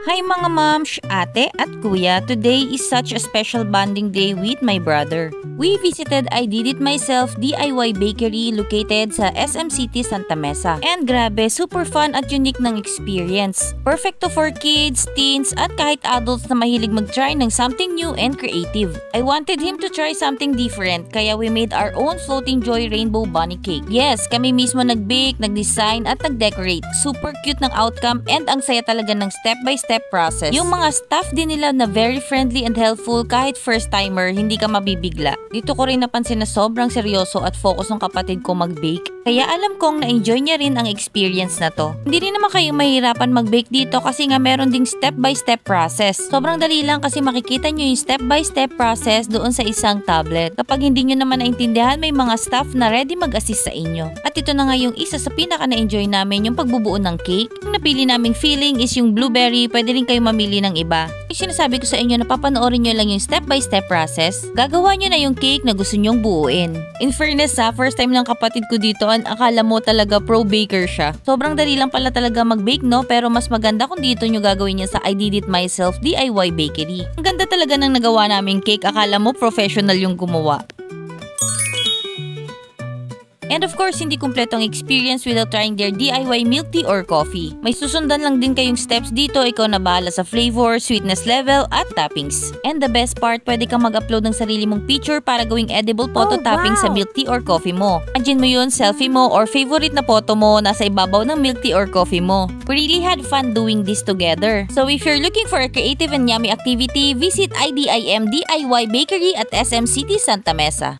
Hi mga moms, ate at kuya, today is such a special bonding day with my brother. We visited I Did It Myself DIY Bakery located sa SM City, Santa Mesa. And grabe, super fun at unique ng experience. Perfecto for kids, teens at kahit adults na mahilig mag-try ng something new and creative. I wanted him to try something different kaya we made our own floating joy rainbow bunny cake. Yes, kami mismo nag-bake, nag-design at nag-decorate. Super cute ng outcome and ang saya talaga ng step-by-step process. Yung mga staff din nila na very friendly and helpful kahit first timer, hindi ka mabibigla. Dito ko rin napansin na sobrang seryoso at focus ng kapatid ko mag-bake. Kaya alam kong na-enjoy niya rin ang experience na to. Hindi rin naman kayo mahirapan mag-bake dito kasi nga meron ding step-by-step process. Sobrang dali lang kasi makikita nyo yung step-by-step process doon sa isang tablet. Kapag hindi nyo naman naintindihan, may mga staff na ready mag-assist sa inyo. At ito na nga yung isa sa pinaka na-enjoy namin, yung pagbubuo ng cake. Yung napili naming filling is yung blueberry, pwede rin kayo mamili ng iba. Yung sinasabi ko sa inyo na papanoorin nyo lang yung step-by-step process, gagawa nyo na yung cake na gusto nyong buuin. In fairness first time ng kapatid ko dito, akala mo talaga pro baker siya. Sobrang dali lang pala talaga mag-bake no, pero mas maganda kung dito nyo gagawin niya sa I Did It Myself DIY Bakery. Ang ganda talaga ng nagawa naming cake, akala mo professional yung gumawa. And of course, hindi kumpleto ang experience without trying their DIY milk tea or coffee. May susundan lang din kayong steps dito, ikaw na bahala sa flavor, sweetness level, at toppings. And the best part, pwede kang mag-upload ng sarili mong picture para gawing edible photo topping sa milk tea or coffee mo. Imagine mo yun, selfie mo or favorite na photo mo nasa ibabaw ng milk tea or coffee mo. We really had fun doing this together. So if you're looking for a creative and yummy activity, visit IDIM DIY Bakery at SM City, Santa Mesa.